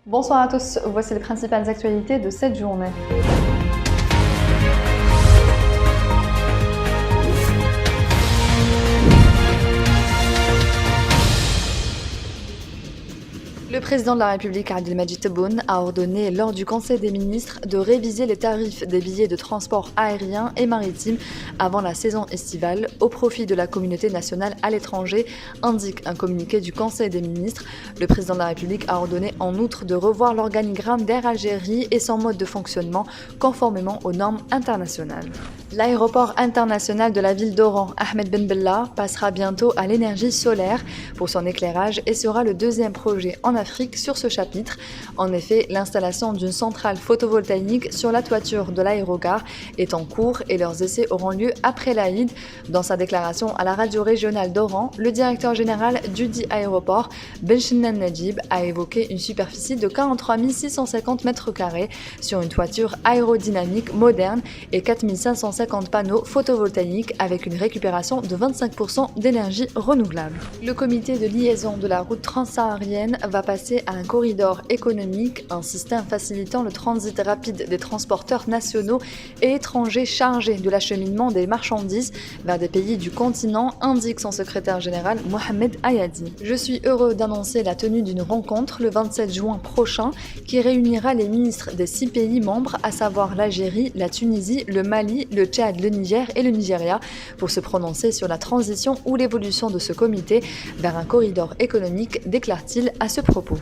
Bonsoir à tous, voici les principales actualités de cette journée. Le président de la République, Abdelmadjid Tebboune, a ordonné lors du Conseil des ministres de réviser les tarifs des billets de transport aérien et maritime avant la saison estivale au profit de la communauté nationale à l'étranger, indique un communiqué du Conseil des ministres. Le président de la République a ordonné en outre de revoir l'organigramme d'Air Algérie et son mode de fonctionnement conformément aux normes internationales. L'aéroport international de la ville d'Oran, Ahmed Ben Bella, passera bientôt à l'énergie solaire pour son éclairage et sera le deuxième projet en Afrique sur ce chapitre. En effet, l'installation d'une centrale photovoltaïque sur la toiture de l'aérogare est en cours et leurs essais auront lieu après l'Aïd. Dans sa déclaration à la radio régionale d'Oran, le directeur général du dit aéroport, Benchinan Najib, a évoqué une superficie de 43 650 m² sur une toiture aérodynamique moderne et 4 550 panneaux photovoltaïques avec une récupération de 25% d'énergie renouvelable. Le comité de liaison de la route transsaharienne va passer à un corridor économique, un système facilitant le transit rapide des transporteurs nationaux et étrangers chargés de l'acheminement des marchandises vers des pays du continent, indique son secrétaire général Mohamed Ayadi. Je suis heureux d'annoncer la tenue d'une rencontre le 27 juin prochain qui réunira les ministres des 6 pays membres, à savoir l'Algérie, la Tunisie, le Mali, le Tchad, le Niger et le Nigeria, pour se prononcer sur la transition ou l'évolution de ce comité vers un corridor économique, déclare-t-il à ce propos.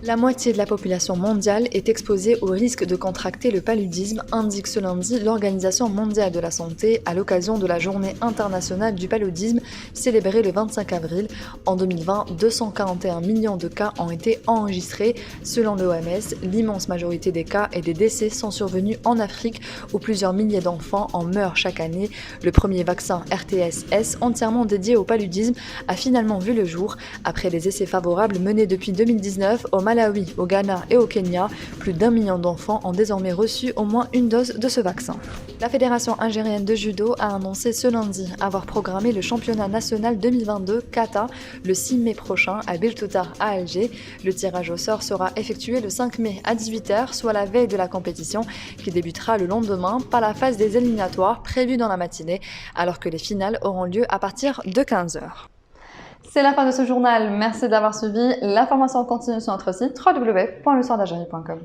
La moitié de la population mondiale est exposée au risque de contracter le paludisme, indique ce lundi l'Organisation mondiale de la santé à l'occasion de la Journée internationale du paludisme célébrée le 25 avril. En 2020, 241 millions de cas ont été enregistrés. Selon l'OMS, l'immense majorité des cas et des décès sont survenus en Afrique où plusieurs milliers d'enfants en meurent chaque année. Le premier vaccin RTS-S entièrement dédié au paludisme a finalement vu le jour après les essais favorables menés depuis 2019 au Malawi, au Ghana et au Kenya. Plus d'1 million d'enfants ont désormais reçu au moins une dose de ce vaccin. La Fédération algérienne de judo a annoncé ce lundi avoir programmé le championnat national 2022 kata le 6 mai prochain à Biltouta à Alger. Le tirage au sort sera effectué le 5 mai à 18h, soit la veille de la compétition qui débutera le lendemain par la phase des éliminatoires prévue dans la matinée, alors que les finales auront lieu à partir de 15h. C'est la fin de ce journal, merci d'avoir suivi. L'information continue sur notre site www.lesoirdalgerie.com.